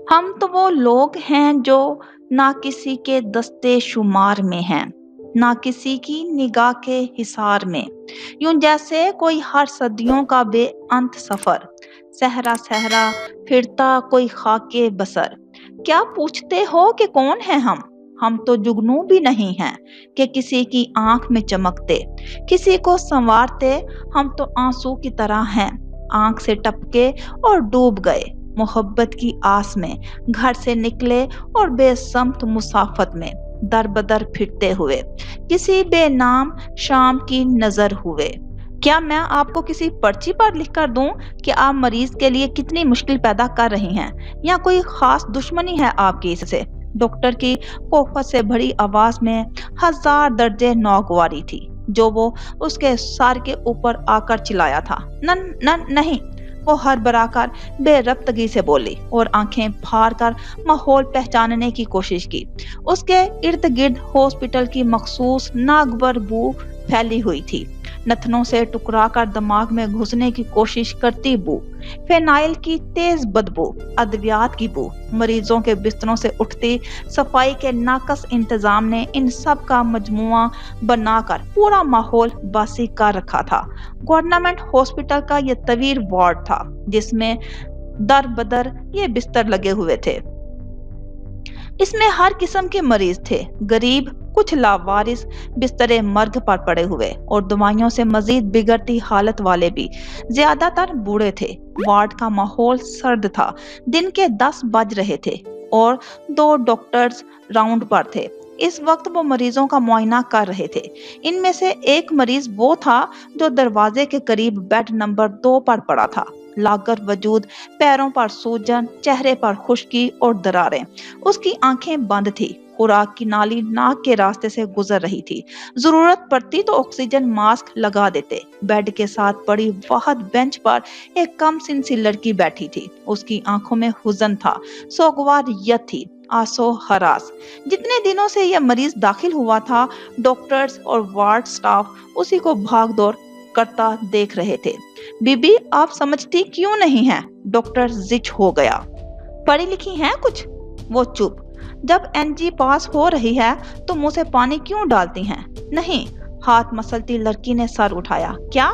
हम तो वो लोग हैं जो ना किसी के दस्ते शुमार में हैं, ना किसी की निगाह के हिसार में। यूं जैसे कोई हर सदियों का बेअंत सफर, सहरा सहरा फिरता कोई खाके बसर। क्या पूछते हो कि कौन है हम? हम तो जुगनू भी नहीं हैं कि किसी की आंख में चमकते, किसी को संवारते। हम तो आंसू की तरह हैं, आंख से टपके और डूब गए मोहब्बत की आस में। घर से निकले और बेसमत मुसाफत में दर बदर फिरते हुए किसी बेनाम शाम की नजर हुए। क्या मैं आपको किसी पर्ची पर लिख कर दूं कि आप मरीज के लिए कितनी मुश्किल पैदा कर रही हैं, या कोई खास दुश्मनी है आपकी इससे? डॉक्टर की कोफत से भरी आवाज में हजार दर्जे नौगवारी थी जो वो उसके सर के ऊपर आकर चिल्लाया था। न न नहीं, वो हड़बड़ाकर बेरब्तगी से बोली और आंखें फाड़ कर माहौल पहचानने की कोशिश की। उसके इर्द गिर्द हॉस्पिटल की मखसूस नागवर बू फैली हुई थी, नथनों से टुकरा कर दिमाग में घुसने की कोशिश करती बू, फेनाइल की तेज बदबू, अद्वियात की बू, मरीजों के बिस्तरों से उठती सफाई के नाकस इंतजाम ने इन सब का मजमुआ बनाकर पूरा माहौल बासी कर रखा था। गवर्नमेंट हॉस्पिटल का ये तवील वार्ड था जिसमें दर बदर ये बिस्तर लगे हुए थे। इसमें हर किस्म के मरीज थे, गरीब, कुछ लावारिस, बिस्तरे मर्ग पर पड़े हुए और दवाइयों से मजीद बिगड़ती हालत वाले भी। ज्यादातर बूढ़े थे। वार्ड का माहौल सर्द था। दिन के 10 बज रहे थे और 2 डॉक्टर्स राउंड पर थे। इस वक्त वो मरीजों का मुआयना कर रहे थे। इनमें से एक मरीज वो था जो दरवाजे के करीब बेड नंबर 2 पर पड़ा था। लागर वजूद, पैरों पर सूजन, चेहरे पर खुश्की और दरारें। उसकी आंखें बंद थी। खुराक की नाली नाक के रास्ते से गुजर रही थी। जरूरत पड़ती तो ऑक्सीजन मास्क लगा देते। बेड के साथ पड़ी वाहद बेंच पर एक कम सिन सी लड़की बैठी थी। उसकी आंखों में हुजन था, सोगवारियत थी, आसो हरास। जितने दिनों से यह मरीज दाखिल हुआ था, डॉक्टर्स और वार्ड स्टाफ उसी को भाग दौड़ करता देख रहे थे। बीबी, आप समझती क्यों नहीं हैं? डॉक्टर जिच हो गया। पढ़ी लिखी हैं कुछ? वो चुप। जब एनजी पास हो रही है तो मुंह से पानी क्यों डालती हैं? नहीं, हाथ मसलती लड़की ने सर उठाया। क्या?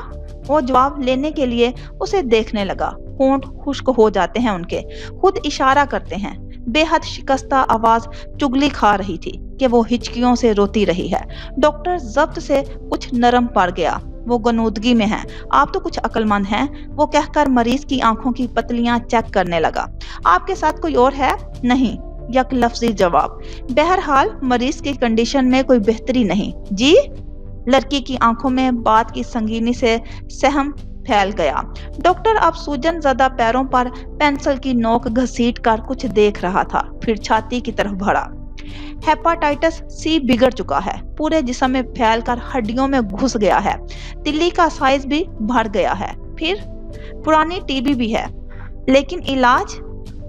वो जवाब लेने के लिए उसे देखने लगा। होंठ खुश्क हो जाते हैं उनके, खुद इशारा करते हैं। बेहद शिकस्ता आवाज चुगली खा रही थी कि वो हिचकियों से रोती रही है। डॉक्टर जब्त से कुछ नरम पड़ गया। वो गनूदगी में है। आप तो कुछ अक्लमंद हैं, वो कहकर मरीज की आंखों की पतलियां चेक करने लगा। आपके साथ कोई और है? नहीं, यक लफ्जी जवाब। बहरहाल मरीज की कंडीशन में कोई बेहतरी नहीं। जी? लड़की की आंखों में बात की संगीनी से सहम फैल गया। डॉक्टर अब सूजन ज़्यादा पैरों पर पेंसिल की नोक घसीट कर कुछ देख रहा था, फिर छाती की तरफ बढ़ा। हेपाटाइटिस सी बिगड़ चुका है, पूरे जिस्म में फैलकर हड्डियों में घुस गया है। तिल्ली का साइज भी बढ़ गया है। फिर पुरानी टीबी भी है, लेकिन इलाज?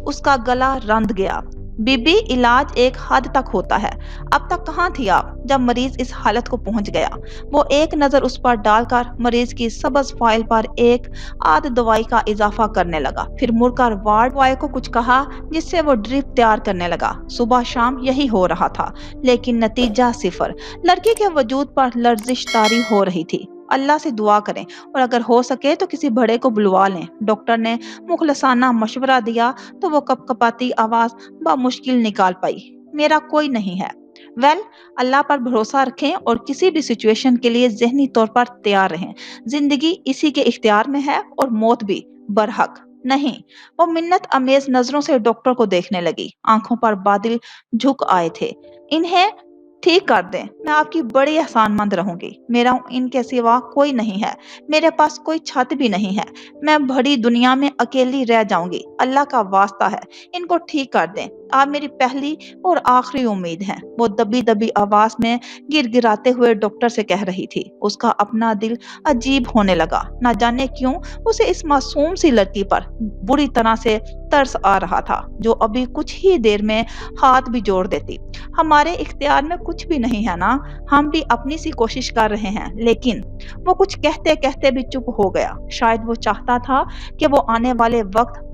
उसका गला रंध गया। बीबी, इलाज एक हद तक होता है। अब तक कहाँ थी आप जब मरीज इस हालत को पहुंच गया? वो एक नजर उस पर डालकर मरीज की सबज फाइल पर एक आध दवाई का इजाफा करने लगा, फिर मुड़कर वार्ड बॉय को कुछ कहा जिससे वो ड्रिप तैयार करने लगा। सुबह शाम यही हो रहा था, लेकिन नतीजा सिफर। लड़की के वजूद पर लर्जिश तारी हो रही थी। अल्लाह से दुआ करें और अगर हो सके तो किसी बड़े को बुलवा लें, डॉक्टर ने मुखलसाना मशवरा दिया तो वो कपकपाती आवाज बामुश्किल निकाल पाई। मेरा कोई नहीं है। वेल, अल्लाह पर भरोसा रखें और किसी भी सिचुएशन के लिए जहनी तौर पर तैयार रहें। जिंदगी इसी के इख्तियार में है और मौत भी बरहक नहीं। वो मिन्नत अमेज नजरों से डॉक्टर को देखने लगी। आंखों पर बादल झुक आए थे। इन्हें ठीक कर दें, मैं आपकी बड़ी एहसानमंद रहूंगी। मेरा इनके सिवा कोई नहीं है, मेरे पास कोई छत भी नहीं है। मैं बड़ी दुनिया में अकेली रह जाऊंगी। अल्लाह का वास्ता है, इनको ठीक कर दें। आप मेरी पहली और आखिरी उम्मीद हैं। वो दबी दबी आवाज में गिड़गिड़ाते हुए डॉक्टर से कह रही थी। उसका अपना दिल अजीब होने लगा। न जाने क्यों उसे इस मासूम सी लड़की पर बुरी तरह से तरस आ रहा था, जो अभी कुछ ही देर में हाथ भी जोड़ देती। हमारे इख्तियार में कुछ भी नहीं है ना, हम भी अपनी सी कोशिश कर रहे हैं। लेकिन वो कुछ कहते कहते भी चुप हो गया। शायद वो चाहता था कि वो आने वाले वक्त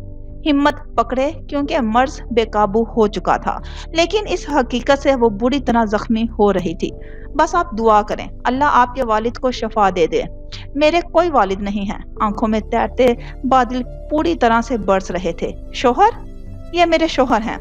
ہمت پکڑے کیونکہ مرض بے قابو ہو چکا تھا، لیکن اس حقیقت سے وہ بری طرح زخمی ہو رہی تھی۔ بس آپ دعا کریں، اللہ آپ کے والد کو شفا دے دے۔ میرے کوئی والد نہیں ہیں۔ آنکھوں میں تیرتے بادل پوری طرح سے برس رہے تھے۔ شوہر؟ یہ میرے شوہر ہیں،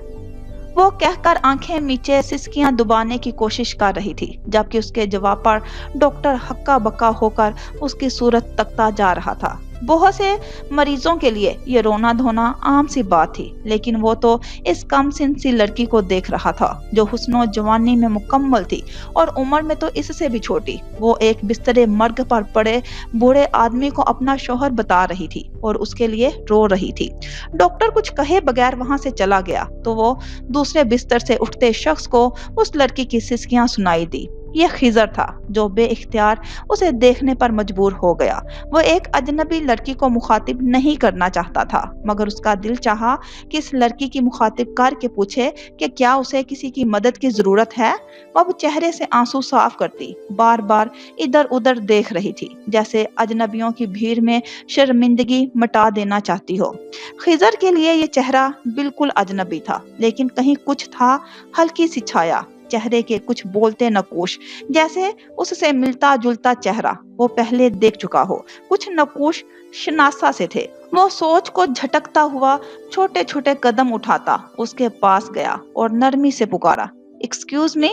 وہ کہہ کر آنکھیں میچے سسکیاں دبانے کی کوشش کر رہی تھی، جبکہ اس کے جواب پر ڈاکٹر ہکا بکا ہو کر اس کی صورت تکتا جا رہا تھا۔ بہت سے مریضوں کے لیے یہ رونا دھونا عام سی بات تھی، لیکن وہ تو اس کم سن سی لڑکی کو دیکھ رہا تھا جو حسن و جوانی میں مکمل تھی اور عمر میں تو اس سے بھی چھوٹی۔ وہ ایک بستر مرگ پر پڑے بوڑھے آدمی کو اپنا شوہر بتا رہی تھی اور اس کے لیے رو رہی تھی۔ ڈاکٹر کچھ کہے بغیر وہاں سے چلا گیا تو وہ دوسرے بستر سے اٹھتے شخص کو اس لڑکی کی سسکیاں سنائی دی۔ یہ خضر تھا جو بے اختیار اسے دیکھنے پر مجبور ہو گیا۔ وہ ایک اجنبی لڑکی کو مخاطب نہیں کرنا چاہتا تھا، مگر اس کا دل چاہا کہ اس لڑکی کی مخاطب کر کے پوچھے کہ کیا اسے کسی کی مدد کی ضرورت ہے۔ وہ اب چہرے سے آنسو صاف کرتی بار بار ادھر ادھر دیکھ رہی تھی، جیسے اجنبیوں کی بھیڑ میں شرمندگی مٹا دینا چاہتی ہو۔ خضر کے لیے یہ چہرہ بالکل اجنبی تھا، لیکن کہیں کچھ تھا، ہلکی سی چھایا، چہرے کے کچھ بولتے نقوش، جیسے اس سے ملتا جلتا چہرہ وہ پہلے دیکھ چکا ہو۔ کچھ نقوش شناسا سے تھے۔ وہ سوچ کو جھٹکتا ہوا چھوٹے چھوٹے قدم اٹھاتا اس کے پاس گیا اور نرمی سے پکارا، ایکسکیوز می۔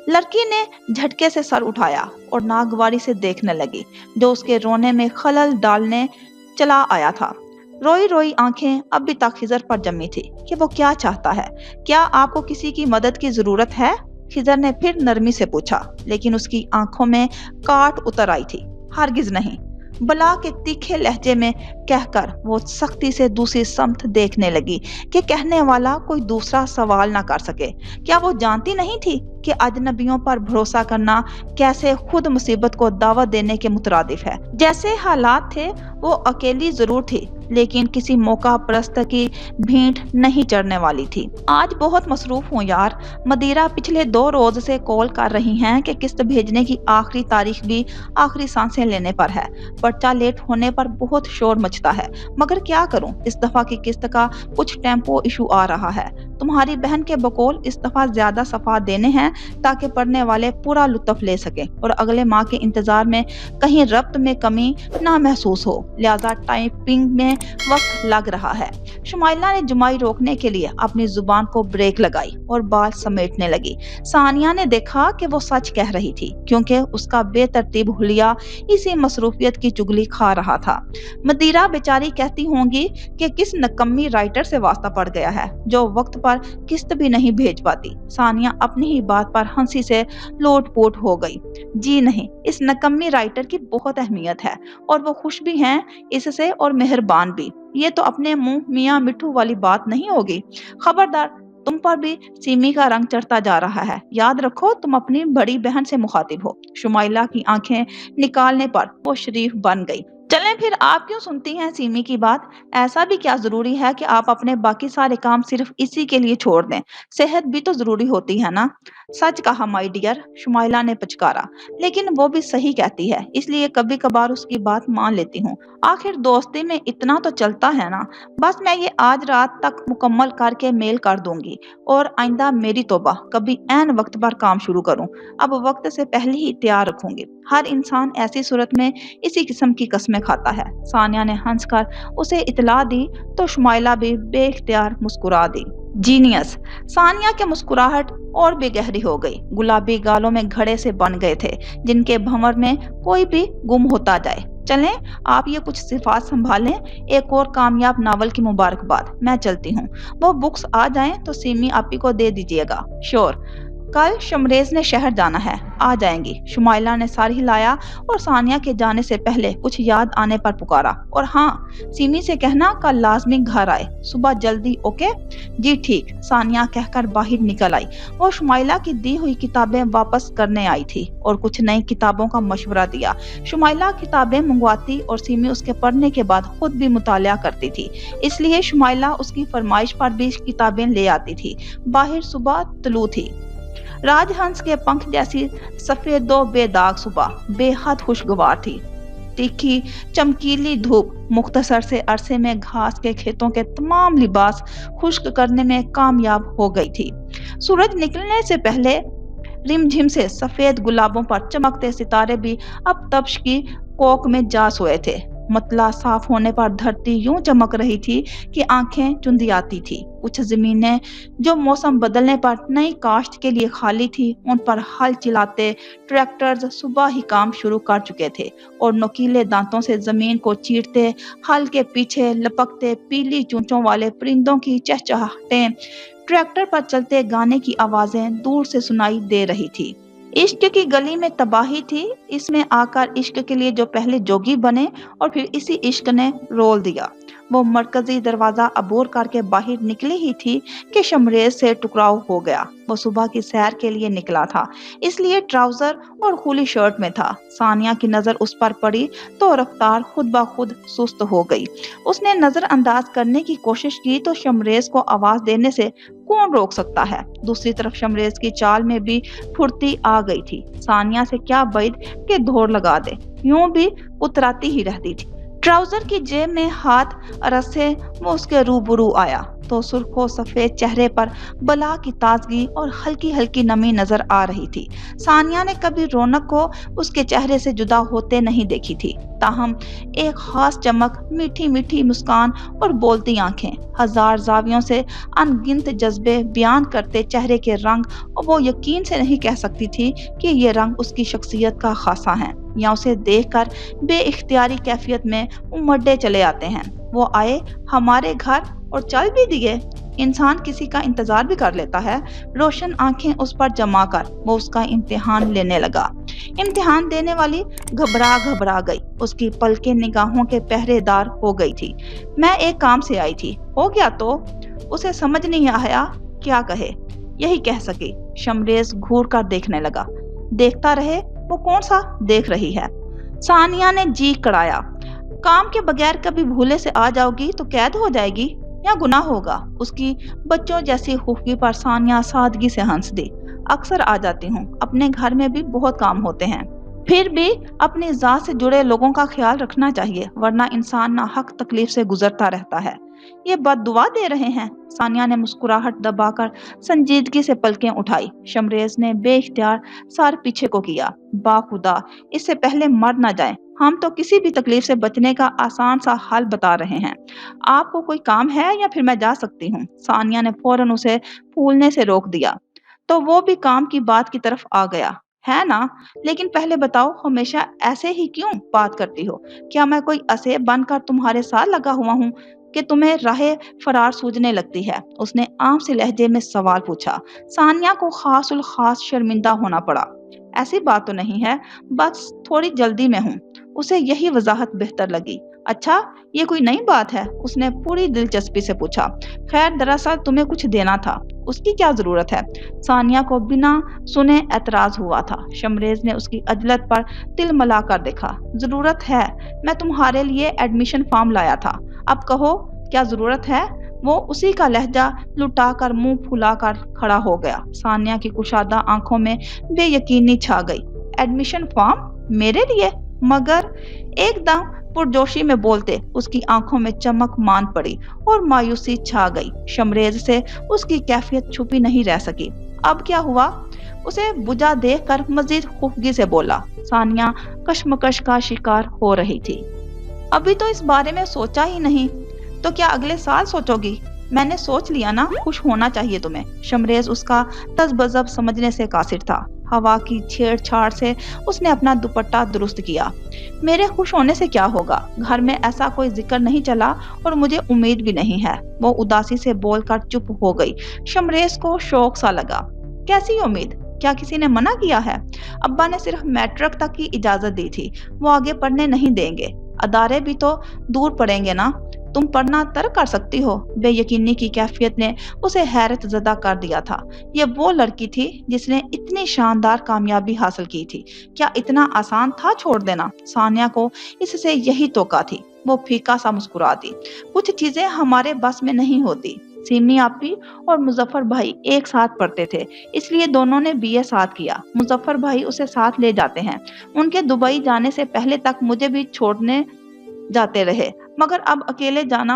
لڑکی نے جھٹکے سے سر اٹھایا اور ناگواری سے دیکھنے لگی، جو اس کے رونے میں خلل ڈالنے چلا آیا تھا۔ روئی روئی آنکھیں اب بھی تک خضر پر جمی تھی کہ وہ کیا چاہتا ہے۔ کیا آپ کو کسی کی مدد کی ضرورت ہے؟ خضر نے پھر نرمی سے پوچھا، لیکن اس کی آنکھوں میں کاٹ اتر آئی تھی۔ ہرگز نہیں، بلا کے تیکھے لہجے میں کہہ کر وہ سختی سے دوسری سمت دیکھنے لگی کہ کہنے والا کوئی دوسرا سوال نہ کر سکے۔ کیا وہ جانتی نہیں تھی کہ اجنبیوں پر بھروسہ کرنا کیسے خود مصیبت کو دعوت دینے کے مترادف ہے؟ جیسے حالات تھے وہ اکیلی ضرور تھی، لیکن کسی موقع پرست کی بھینٹ نہیں چڑھنے والی تھی۔ آج بہت مصروف ہوں یار، مدیرہ پچھلے 2 روز سے کال کر رہی ہیں کہ قسط بھیجنے کی آخری تاریخ بھی آخری سانسیں لینے پر ہے۔ پرچہ لیٹ ہونے پر بہت شور مچتا ہے، مگر کیا کروں، اس دفعہ کی قسط کا کچھ ٹیمپو ایشو آ رہا ہے۔ تمہاری بہن کے بقول اس دفعہ زیادہ صفحات دینے ہیں تاکہ پڑھنے والے پورا لطف لے سکیں اور اگلے ماہ کے انتظار میں کہیں ربط میں کمی نہ محسوس ہو، لہذا ٹائپنگ میں وقت لگ رہا ہے۔ شمائلہ نے جمائی روکنے کے لیے اپنی زبان کو بریک لگائی اور بال سمیٹنے لگی۔ ثانیہ نے دیکھا کہ وہ سچ کہہ رہی تھی، کیونکہ اس کا بے ترتیب حلیہ اسی مصروفیت کی چگلی کھا رہا تھا۔ مدیرہ بیچاری کہتی ہوں گی کہ کس نکمی رائٹر سے واسطہ پڑ گیا ہے جو وقت پر قسط بھی نہیں بھیج پاتی۔ ثانیہ اپنی ہی بات پر ہنسی سے لوٹ پوٹ ہو گئی۔ جی نہیں، اس نکمی رائٹر کی بہت اہمیت ہے اور وہ خوش بھی ہیں اس سے اور مہربان بھی۔ یہ تو اپنے منہ میاں مٹھو والی بات نہیں ہوگی۔ خبردار، تم پر بھی سیمی کا رنگ چڑھتا جا رہا ہے۔ یاد رکھو تم اپنی بڑی بہن سے مخاطب ہو۔ شمائلہ کی آنکھیں نکالنے پر وہ شریف بن گئی۔ چلیں پھر، آپ کیوں سنتی ہیں سیمی کی بات؟ ایسا بھی کیا ضروری ہے کہ آپ اپنے باقی سارے کام صرف اسی کے لیے چھوڑ دیں؟ صحت بھی تو ضروری ہوتی ہے نا؟ سچ کہا مائی ڈیئر، شمائلہ نے پچکارا، لیکن وہ بھی صحیح کہتی ہے، اس لیے کبھی کبھار اس کی بات مان لیتی ہوں۔ آخر دوستی میں اتنا تو چلتا ہے نا۔ بس میں یہ آج رات تک مکمل کر کے میل کر دوں گی اور آئندہ میری توبہ کبھی عین وقت پر کام شروع کروں۔ اب وقت سے پہلے ہی تیار رکھوں گی۔ ہر انسان ایسی صورت میں اسی قسم کی قسمیں کھاتا ہے۔ ثانیہ نے ہنس کر اسے اطلاع دی تو شمائلہ بھی بے اختیار مسکرا دی۔ جینیس! ثانیہ کی مسکراہٹ اور بھی گہری ہو گئی۔ گلابی گالوں میں گھڑے سے بن گئے تھے جن کے بھنور میں کوئی بھی گم ہوتا جائے۔ چلیں، آپ یہ کچھ صفات سنبھالیں۔ ایک اور کامیاب ناول کی مبارکباد۔ میں چلتی ہوں۔ وہ بکس آ جائیں تو سیمی آپی کو دے دیجیے گا۔ شور! کل شمریز نے شہر جانا ہے، آ جائیں گی۔ شمائلہ نے سر ہلایا اور ثانیہ کے جانے سے پہلے کچھ یاد آنے پر پکارا، اور ہاں، سیمی سے کہنا کل لازمی گھر آئے، صبح جلدی، اوکے؟ جی ٹھیک، ثانیہ کہہ کر باہر نکل آئی۔ وہ شمائلہ کی دی ہوئی کتابیں واپس کرنے آئی تھی اور کچھ نئی کتابوں کا مشورہ دیا۔ شمائلہ کتابیں منگواتی اور سیمی اس کے پڑھنے کے بعد خود بھی مطالعہ کرتی تھی، اس لیے شمائلہ اس کی فرمائش پر بھی کتابیں لے آتی تھی۔ باہر صبح طلوع تھی۔ راج ہنس کے پنکھ جیسی سفید و بے داغ صبح بے حد خوشگوار تھی۔ तीखी चमकीली धूप मुख्तसर से अरसे में घास के खेतों के तमाम लिबास खुश्क करने में कामयाब हो गई थी। सूरज निकलने से पहले रिमझिम से सफेद गुलाबों पर चमकते सितारे भी अब तप्श की कोख में जा सोए थे। मतला साफ होने पर धरती यूं चमक रही थी कि आंखें चुंधियाती थी। कुछ जमीनें जो मौसम बदलने पर नई काश्त के लिए खाली थी, उन पर हल चलाते ट्रैक्टर्स सुबह ही काम शुरू कर चुके थे और नुकीले दांतों से जमीन को चीरते हल के पीछे लपकते पीली चोंचों वाले परिंदों की चहचहाहटें, ट्रैक्टर पर चलते गाने की आवाजें दूर से सुनाई दे रही थी। इश्क की गली में तबाही थी। इसमें आकर इश्क के लिए जो पहले जोगी बने और फिर इसी इश्क ने रोल दिया। वो मरकजी दरवाजा अबूर करके बाहर निकली ही थी कि शमरेज से टकराव हो गया। वो सुबह की सैर के लिए निकला था, इसलिए ट्राउजर और खुली शर्ट में था। सानिया की नजर उस पर पड़ी तो रफ्तार खुद ब खुद सुस्त हो गई। उसने नजरअंदाज करने की कोशिश की तो शमरेज को आवाज देने से कौन रोक सकता है। दूसरी तरफ शमरेज की चाल में भी फुर्ती आ गई थी। सानिया से क्या बैद के दौड़ लगा दे, यूं भी उतराती ही रहती थी। ट्राउजर की जेब में हाथ रसे वो उसके रूबरू आया तो सुर्खो सफेद चेहरे पर बला की ताजगी और हल्की हल्की नमी नजर आ रही थी। सानिया ने कभी रौनक को उसके चेहरे से जुदा होते नहीं देखी थी। ताहम एक खास चमक, मीठी मीठी मुस्कान और बोलती आंखें, हजार जावियों से अनगिनत जज्बे बयान करते चेहरे के रंग, और वो यकीन से नहीं कह सकती थी कि ये रंग उसकी शख्सियत का खासा है या उसे देखकर बेइख्तियारी कैफियत में उमड़े चले आते हैं। वो आए हमारे घर और चल भी दिए। इंसान किसी का इंतजार भी कर लेता है। रोशन आंखें उस पर जमा कर वो उसका इम्तिहान लेने लगा। इम्तिहान देने वाली घबरा घबरा गई। उसकी पलकें निगाहों के पहरेदार हो गई थी। मैं एक काम से आई थी, हो गया तो? उसे समझ नहीं आया क्या कहे, यही कह सकी। शमरेज घूर कर देखने लगा। देखता रहे, वो कौन सा देख रही है। सानिया ने जी कड़ाया। काम के बगैर कभी भूले से आ जाओगी तो कैद हो जाएगी या गुनाह होगा। उसकी बच्चों जैसी खुफगी पर सानिया सादगी से हंस दी। अक्सर आ जाती हूँ, अपने घर में भी बहुत काम होते हैं। फिर भी अपनी जात से जुड़े लोगों का ख्याल रखना चाहिए, वरना इंसान नाहक तकलीफ से गुजरता रहता है। ये बद्दुआ दे रहे हैं। सानिया ने मुस्कुराहट दबाकर संजीदगी से पलकें उठाई। शमरेज ने बेइख्तियार सर पीछे को किया। बाखुदा, इससे पहले मर न जाए। हम तो किसी भी तकलीफ से बचने का आसान सा हल बता रहे हैं। आपको कोई काम है या फिर मैं जा सकती हूँ? सानिया ने फौरन उसे फूलने से रोक दिया तो वो भी काम की बात की तरफ आ गया। है ना? लेकिन पहले बताओ, हमेशा ऐसे ही क्यों बात करती हो? क्या मैं कोई असेब बनकर तुम्हारे साथ लगा हुआ हूँ कि तुम्हें राहे फरार सूझने लगती है? उसने आम से लहजे में सवाल पूछा। सानिया को खास उल खास शर्मिंदा होना पड़ा। ऐसी बात तो नहीं है, बस थोड़ी जल्दी में हूँ। उसे यही वजाहत बेहतर लगी। अच्छा, ये कोई नई बात है? उसने पूरी दिलचस्पी से पूछा। खैर, दरअसल तुम्हें कुछ देना था। उसकी क्या जरूरत है? सानिया को बिना सुने एतराज हुआ था। शमरेज ने उसकी अजलत पर तिल मिला कर देखा। जरूरत है, मैं तुम्हारे लिए एडमिशन फॉर्म लाया था। अब कहो क्या जरूरत है? वो उसी का लहजा लुटाकर मुंह फुलाकर खड़ा हो गया। सानिया की कुशादा आंखों में बेयकीनी छा गई। Admission form? मेरे लिए? मगर एकदम पुरजोशी में बोलते उसकी आंखों में चमक मान पड़ी और मायूसी छा गई। शमरेज से उसकी कैफियत छुपी नहीं रह सकी। अब क्या हुआ? उसे बुझा देखकर मजीद खुफगी से बोला। सानिया कश्मकश का शिकार हो रही थी। अभी तो इस बारे में सोचा ही नहीं, तो क्या अगले साल सोचोगी? मैंने सोच लिया ना, खुश होना चाहिए तुम्हें। शमरेज उसका तज़बज़ब समझने से कासिर था। हवा की छेड़छाड़ से उसने अपना दुपट्टा दुरुस्त किया। मेरे खुश होने से क्या होगा? घर में ऐसा कोई जिक्र नहीं चला और मुझे उम्मीद भी नहीं है। वो उदासी से बोलकर चुप हो गई। शमरेज को शौक सा लगा। कैसी उम्मीद? क्या किसी ने मना किया है? अब्बा ने सिर्फ मैट्रिक तक की इजाजत दी थी, वो आगे पढ़ने नहीं देंगे। अदारे भी तो दूर पड़ेंगे ना। तुम पढ़ना तर्क कर सकती हो। बेयकीनी की कैफियत ने उसे हैरत ज़दा कर दिया था। ये वो लड़की थी जिसने इतनी शानदार कामयाबी हासिल की थी। क्या इतना आसान था छोड़ देना? सानिया को इससे यही तोका थी। वो फीका सा मुस्कुरा दी। कुछ चीजें हमारे बस में नहीं होती। सीमी आपी और मुजफ्फर भाई एक साथ पढ़ते थे, इसलिए दोनों ने बीए साथ किया। मुजफ्फर भाई उसे साथ ले जाते हैं। उनके दुबई जाने से पहले तक मुझे भी छोड़ने जाते रहे, मगर अब अकेले जाना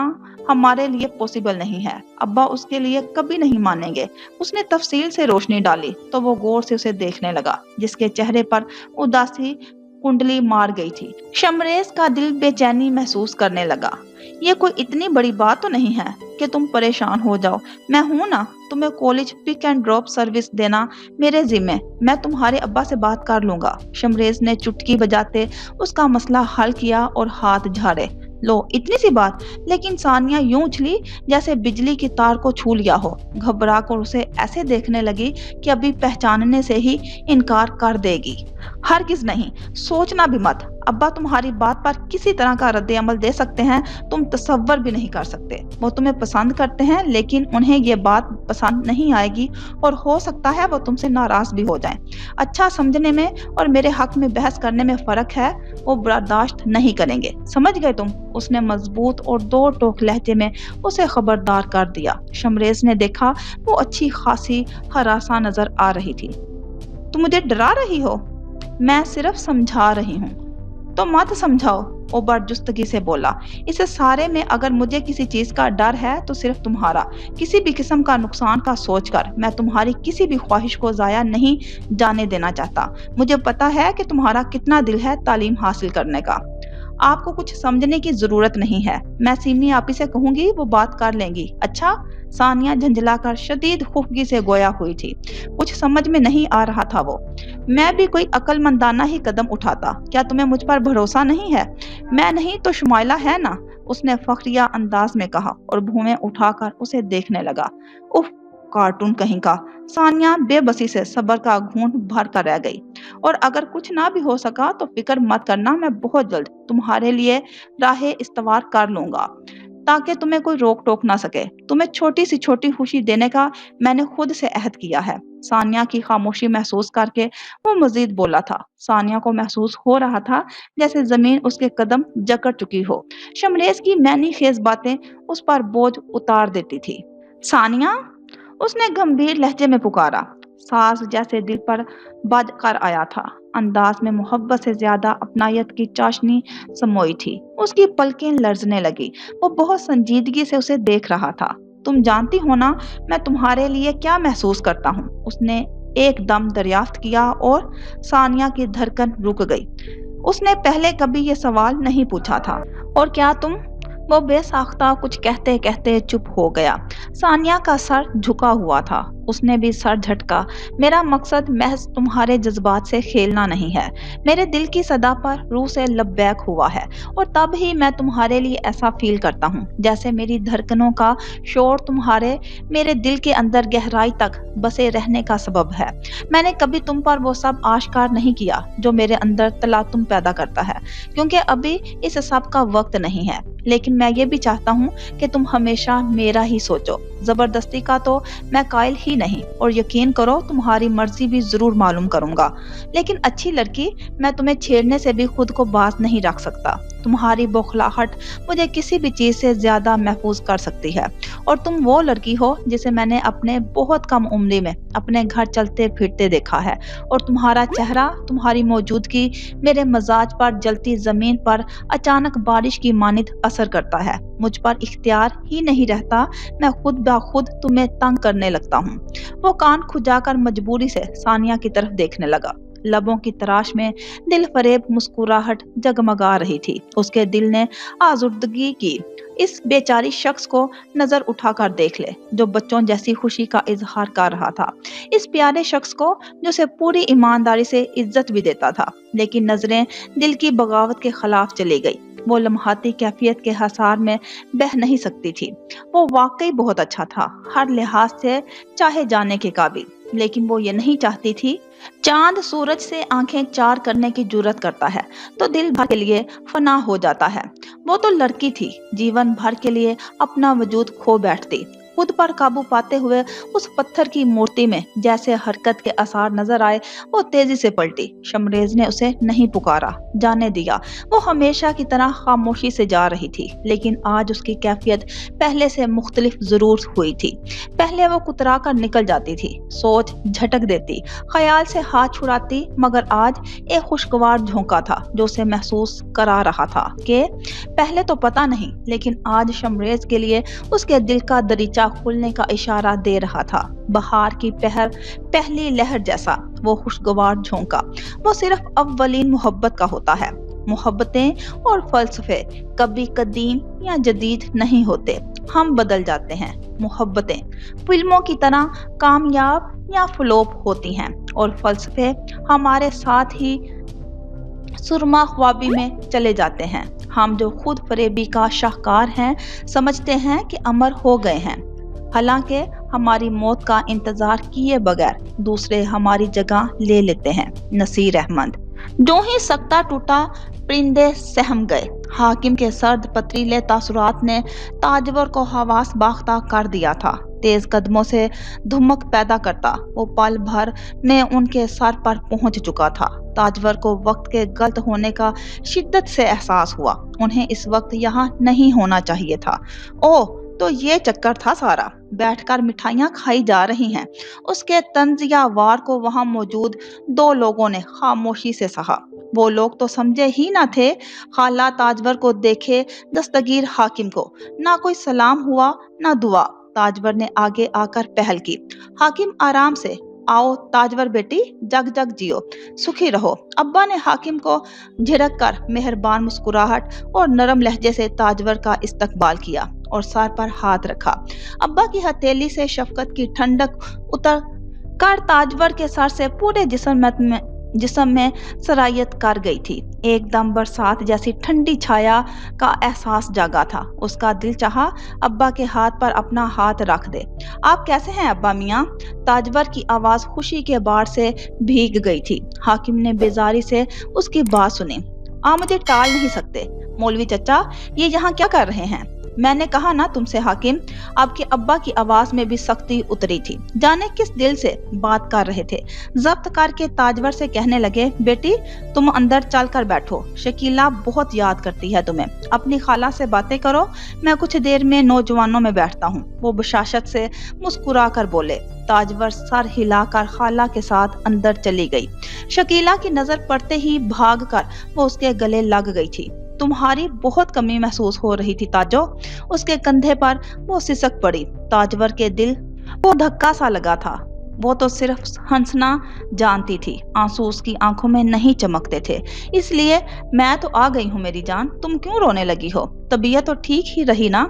हमारे लिए पॉसिबल नहीं है। अब्बा उसके लिए कभी नहीं मानेंगे। उसने तफसील से रोशनी डाली तो वो गौर से उसे देखने लगा, जिसके चेहरे पर उदासी कुंडली मार गई थी। शमरेज का दिल बेचैनी महसूस करने लगा। ये कोई इतनी बड़ी बात तो नहीं है कि तुम परेशान हो जाओ। मैं हूं ना, तुम्हें college pick and drop service देना मेरे जिम्मे। मैं तुम्हारे अब्बा से बात कर लूंगा। शमरेज ने चुटकी बजाते उसका मसला हल किया और हाथ झाड़े। लो, इतनी सी बात। लेकिन सानिया यूं उछली जैसे बिजली की तार को छू लिया हो। घबरा कर उसे ऐसे देखने लगी कि अभी पहचानने से ही इनकार कर देगी। हरगिज नहीं, सोचना भी मत। अब्बा तुम्हारी बात पर किसी तरह का रद्द अमल दे सकते हैं, तुम तसव्वुर भी नहीं कर सकते। वो तुम्हें पसंद करते हैं, लेकिन उन्हें ये बात पसंद नहीं आएगी और हो सकता है वो तुमसे नाराज भी हो जाएं। अच्छा समझने में और मेरे हक में बहस करने में फर्क है। वो बर्दाश्त नहीं करेंगे, समझ गए तुम? उसने मजबूत और दो टोक लहजे में उसे खबरदार कर दिया। शमरेज ने देखा वो अच्छी खासी हरासा नजर आ रही थी। तुम मुझे डरा रही हो? मैं सिर्फ समझा रही हूँ। तो मत समझाओ, वो बरजुस्तगी से बोला। इस सारे में अगर मुझे किसी चीज का डर है तो सिर्फ तुम्हारा। किसी भी किस्म का नुकसान का सोचकर मैं तुम्हारी किसी भी ख्वाहिश को जाया नहीं जाने देना चाहता। मुझे पता है कि तुम्हारा कितना दिल है तालीम हासिल करने का। आपको कुछ समझने की जरूरत नहीं है। मैं सीमी आपी से कहूंगी, वो बात कर लेंगी। अच्छा? सानिया झंझलाकर शदीद खुफगी से गोया हुई थी। कुछ समझ में नहीं आ रहा था वो। मैं भी कोई अक्लमंदाना ही कदम उठाता। क्या तुम्हें मुझ पर भरोसा नहीं है? मैं नहीं तो शुमाइला है ना, उसने फखरिया अंदाज में कहा और भूमें उठाकर उसे देखने लगा। उफ, कार्टून कहीं का। सानिया बेबसी से सब्र का घूंट भर कर रह गई। और अगर कुछ ना भी हो सका तो फिक्र मत करना, मैं बहुत जल्द तुम्हारे लिए राह इस्तवार कर लूंगा ताकि तुम्हें कोई रोक टोक ना सके। तुम्हें छोटी सी छोटी खुशी देने का मैंने खुद से अहद किया है। सानिया की खामोशी महसूस करके वो मजीद बोला था। सानिया को महसूस हो रहा था जैसे जमीन उसके कदम जकड़ चुकी हो। शमरेज की मैनी खेज बातें उस पर बोझ उतार देती थी। सानिया, उसने गंभीर लहजे में पुकारा। सांस जैसे दिल पर बज कर आया था। अंदाज में मोहब्बत से ज्यादा अपनायत की चाशनी समोई थी। उसकी पलकें लरजने लगी। वो बहुत संजीदगी से उसे देख रहा था। तुम जानती हो ना मैं तुम्हारे लिए क्या महसूस करता हूँ, उसने एकदम दरियाफ्त किया और सानिया की धड़कन रुक गई। उसने पहले कभी ये सवाल नहीं पूछा था। और क्या तुम? वो बेसाख्ता कुछ कहते कहते चुप हो गया। सानिया का सर झुका हुआ था। उसने भी सर झटका। मेरा मकसद महज तुम्हारे जज्बात से खेलना नहीं है। मेरे दिल की सदा पर रूह से लब्बैक हुआ है और तब ही मैं तुम्हारे लिए ऐसा फील करता हूँ जैसे मेरी धड़कनों का शोर तुम्हारे मेरे दिल के अंदर गहराई तक बसे रहने का सबब है। मैंने कभी तुम पर वो सब आश्कार नहीं किया जो मेरे अंदर तलातुम पैदा करता है, क्योंकि अभी इस सब का वक्त नहीं है। लेकिन मैं ये भी चाहता हूँ कि तुम हमेशा मेरा ही सोचो। जबरदस्ती का तो मैं कायल ही नहीं, और यकीन करो तुम्हारी मर्जी भी जरूर मालूम करूंगा। लेकिन अच्छी लड़की, मैं तुम्हें छेड़ने से भी खुद को बाज नहीं रख सकता। तुम्हारी बौखलाहट मुझे किसी भी चीज से ज्यादा महफूज कर सकती है। और तुम वो लड़की हो जिसे मैंने अपने बहुत कम उम्र में अपने घर चलते फिरते देखा है। और तुम्हारा चेहरा, तुम्हारी मौजूदगी मेरे मजाज पर जलती जमीन पर अचानक बारिश की मानित असर करता है। मुझ पर इख्तियार ही नहीं रहता, मैं खुद ब खुद तुम्हें तंग करने लगता हूँ। वो कान खुजाकर मजबूरी से सानिया की तरफ देखने लगा। लबों की तराश में दिल फरेब मुस्कुराहट जगमगा रही थी। उसके दिल ने आजुर्दगी की। इस बेचारी शख्स को नजर उठाकर देख ले जो बच्चों जैसी खुशी का इजहार कर रहा था। इस प्यारे शख्स को जो उसे पूरी ईमानदारी से इज्जत भी देता था, लेकिन नजरें दिल की बगावत के खिलाफ चली गई। वो लम्हाती कैफियत के हसार में बह नहीं सकती थी। वो वाकई बहुत अच्छा था, हर लिहाज से चाहे जाने के काबिल। लेकिन वो ये नहीं चाहती थी। चांद सूरज से आंखें चार करने की जुर्रत करता है तो दिल भर के लिए फना हो जाता है। वो तो लड़की थी, जीवन भर के लिए अपना वजूद खो बैठती। खुद पर काबू पाते हुए उस पत्थर की मूर्ति में जैसे हरकत के आसार नजर आए, वो तेजी से पलटी। शमरेज ने उसे नहीं पुकारा, जाने दिया। वो हमेशा की तरह खामोशी से जा रही थी, लेकिन आज उसकी कैफियत पहले से मुख्तलिफ जरूर हुई थी। पहले वो कुतरा कर निकल जाती थी, सोच झटक देती, ख्याल से हाथ छुड़ाती, मगर आज एक खुशगवार झोंका था जो उसे महसूस करा रहा था कि पहले तो पता नहीं, लेकिन आज शमरेज के लिए उसके दिल का दरीचा खुलने का इशारा दे रहा था। बहार की पहली लहर जैसा वो खुशगवार झोंका, वो सिर्फ अव्वलीन मोहब्बत का होता है। मोहब्बतें और फलसफे कभी कदीम या जदीद नहीं होते, हम बदल जाते हैं। मोहब्बतें फिल्मों की तरह कामयाब या फ्लॉप होती हैं, और फलसफे हमारे साथ ही सुरमा ख्वाबी में चले जाते हैं। हम जो खुद फरेबी का शाहकार हैं, समझते हैं कि अमर हो गए हैं, हालांकि हमारी मौत का इंतजार किए बगैर दूसरे हमारी जगह ले लेते हैं। नसीर अहमद। जो ही सख्ता टूटा, परिंदे सहम गए। हाकिम के सर्द पथरीले तासुरात ने ताजवर को हवास बाख्ता कर दिया था। तेज कदमों से धुमक पैदा करता वो पल भर में उनके सर पर पहुंच चुका था। ताजवर को वक्त के गलत होने का शिद्दत से एहसास हुआ। उन्हें इस वक्त यहाँ नहीं होना चाहिए था। ओह, तो ये चक्कर था सारा। बैठकर मिठाइयाँ खाई जा रही हैं। उसके तंजिया वार को वहां मौजूद दो लोगों ने खामोशी से सहा। वो लोग तो समझे ही ना थे। खाला ताजवर को देखे, दस्तगीर हाकिम को। ना कोई सलाम हुआ, ना दुआ। ताजवर ने आगे आकर पहल की। हाकिम आराम से। आओ ताजवर बेटी, जग जग जियो, सुखी रहो। अब्बा ने हाकिम को झिड़क कर मेहरबान मुस्कुराहट और नरम लहजे से ताजवर का इस्तकबाल किया और सर पर हाथ रखा। अब्बा की हथेली से शफकत की ठंडक उतर कर ताजवर के सर से पूरे जिस्म में सरायत कर गई थी। एकदम बरसात जैसी ठंडी छाया का एहसास जागा था। उसका दिल चाहा अब्बा के हाथ पर अपना हाथ रख दे। आप कैसे हैं अब्बा मियाँ? ताजवर की आवाज खुशी के बाढ़ से भीग गई थी। हाकिम ने बेजारी से उसकी बात सुनी। आप मुझे टाल नहीं सकते। मौलवी चचा, ये यहाँ क्या कर रहे हैं? मैंने कहा ना तुमसे हाकिम। आपके अब्बा की आवाज में भी सख्ती उतरी थी। जाने किस दिल से बात कर रहे थे। जब्त करके ताजवर से कहने लगे, बेटी तुम अंदर चल कर बैठो, शकीला बहुत याद करती है तुम्हें। अपनी खाला से बातें करो, मैं कुछ देर में नौजवानों में बैठता हूँ। वो बशाशत से मुस्कुरा कर बोले। ताजवर सर हिलाकर खाला के साथ अंदर चली गई। शकीला की नजर पड़ते ही भाग कर वो उसके गले लग गई थी। तुम्हारी बहुत कमी महसूस हो रही थी ताजो। उसके कंधे पर वो सिसक पड़ी। ताजवर के दिल को धक्का सा लगा था। वो तो सिर्फ हंसना जानती थी, आंसू उसकी आंखों में नहीं चमकते थे। इसलिए मैं तो आ गई हूँ मेरी जान, तुम क्यों रोने लगी हो? तबीयत तो ठीक ही रही ना?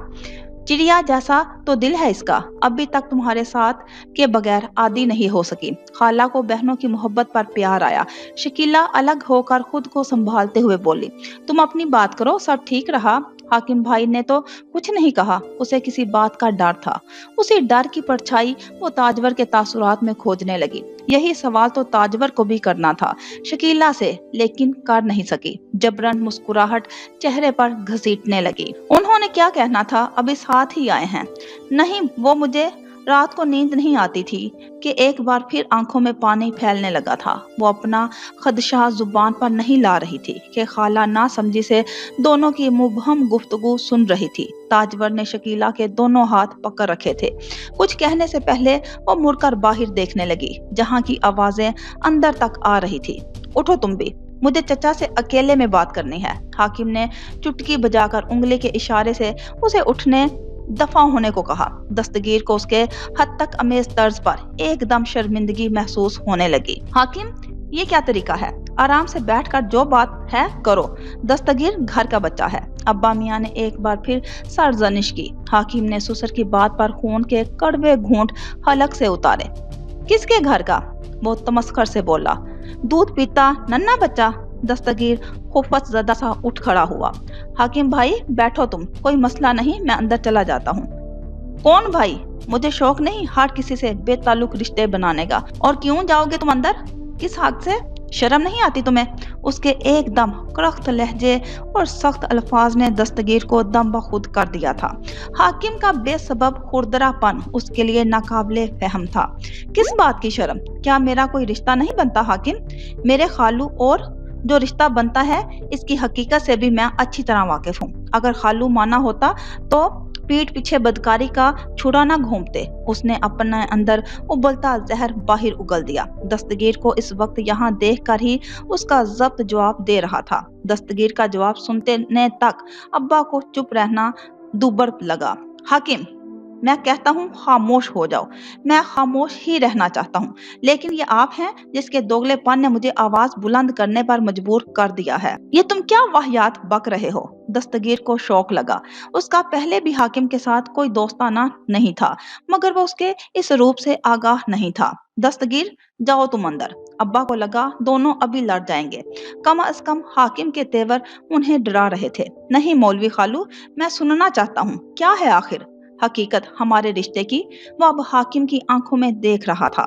चिड़िया जैसा तो दिल है इसका, अभी तक तुम्हारे साथ के बगैर आदी नहीं हो सकी। खाला को बहनों की मोहब्बत पर प्यार आया। शकीला अलग होकर खुद को संभालते हुए बोली, तुम अपनी बात करो, सब ठीक रहा। हाकिम भाई ने तो कुछ नहीं कहा, उसे किसी बात का डर था। उसी डर की परछाई वो ताजवर के तासुरात में खोजने लगी। यही सवाल तो ताजवर को भी करना था शकीला से, लेकिन कर नहीं सकी। जबरन मुस्कुराहट चेहरे पर घसीटने लगी। उन्होंने क्या कहना था, अभी साथ ही आए हैं। नहीं, वो मुझे रात को नींद नहीं आती थी कि एक बार फिर आंखों में पानी फैलने लगा था। वो अपना खदशा जुबान पर नहीं ला रही थी कि खाला ना समझी से दोनों की मुबहम गुफ्तगू सुन रही थी। ताजवर ने शकीला के दोनों हाथ पकड़ रखे थे। कुछ कहने से पहले वो मुड़कर बाहर देखने लगी, जहाँ की आवाजें अंदर तक आ रही थी। उठो तुम भी, मुझे चचा से अकेले में बात करनी है। हाकिम ने चुटकी बजाकर उंगली के इशारे से उसे उठने दफा होने को कहा। दस्तगीर को उसके हद तक अमेज तर्ज पर एकदम शर्मिंदगी महसूस होने लगी। हाकिम, ये क्या तरीका है? आराम से बैठकर जो बात है करो। दस्तगीर घर का बच्चा है। अब्बा मियाँ ने एक बार फिर सरजनिश की। हाकिम ने ससुर की बात पर खून के कड़वे घूंट हलक से उतारे। किसके घर का? वो तमस्कर से बोला। दूध पीता नन्हा बच्चा। दस्तगीर खुफत ज़दा सा उठ खड़ा हुआ। हाकिम भाई बैठो तुम, कोई मसला नहीं, मैं अंदर चला जाता हूँ। कौन भाई? मुझे शौक नहीं हर किसी से बेताल्लुक रिश्ते बनाने का। और क्यों जाओगे तुम अंदर? किस हक से? शर्म नहीं आती तुम्हें? उसके एकदम करख्त लहजे और सख्त अल्फाज ने दस्तगीर को दम बखुद कर दिया था। हाकिम का बेसबब खुरदरापन उसके लिए नाकाबिले फहम था। किस बात की शर्म? क्या मेरा कोई रिश्ता नहीं बनता हाकिम? मेरे खालू और जो रिश्ता बनता है इसकी हकीकत से भी मैं अच्छी तरह वाकिफ हूँ। अगर खालू माना होता तो पीठ पीछे बदकारी का छुरा ना घूमते। उसने अपने अंदर उबलता जहर बाहर उगल दिया। दस्तगीर को इस वक्त यहाँ देख कर ही उसका जब्त जवाब दे रहा था। दस्तगीर का जवाब सुनते ने तक अब्बा को चुप रहना दुबर लगा। हाकिम, मैं कहता हूँ खामोश हो जाओ। मैं खामोश ही रहना चाहता हूँ, लेकिन ये आप हैं जिसके दोगलेपन ने मुझे आवाज बुलंद करने पर मजबूर कर दिया है। ये तुम क्या वाहियात बक रहे हो? दस्तगीर को शौक लगा। उसका पहले भी हाकिम के साथ कोई दोस्ताना नहीं था, मगर वो उसके इस रूप से आगाह नहीं था। दस्तगीर, जाओ तुम अंदर। अब्बा को लगा दोनों अभी लड़ जाएंगे। कम अज कम हाकिम के तेवर उन्हें डरा रहे थे। नहीं मौलवी खालू, मैं सुनना चाहता हूँ, क्या है आखिर हकीकत हमारे रिश्ते की? वो अब हाकिम की आंखों में देख रहा था।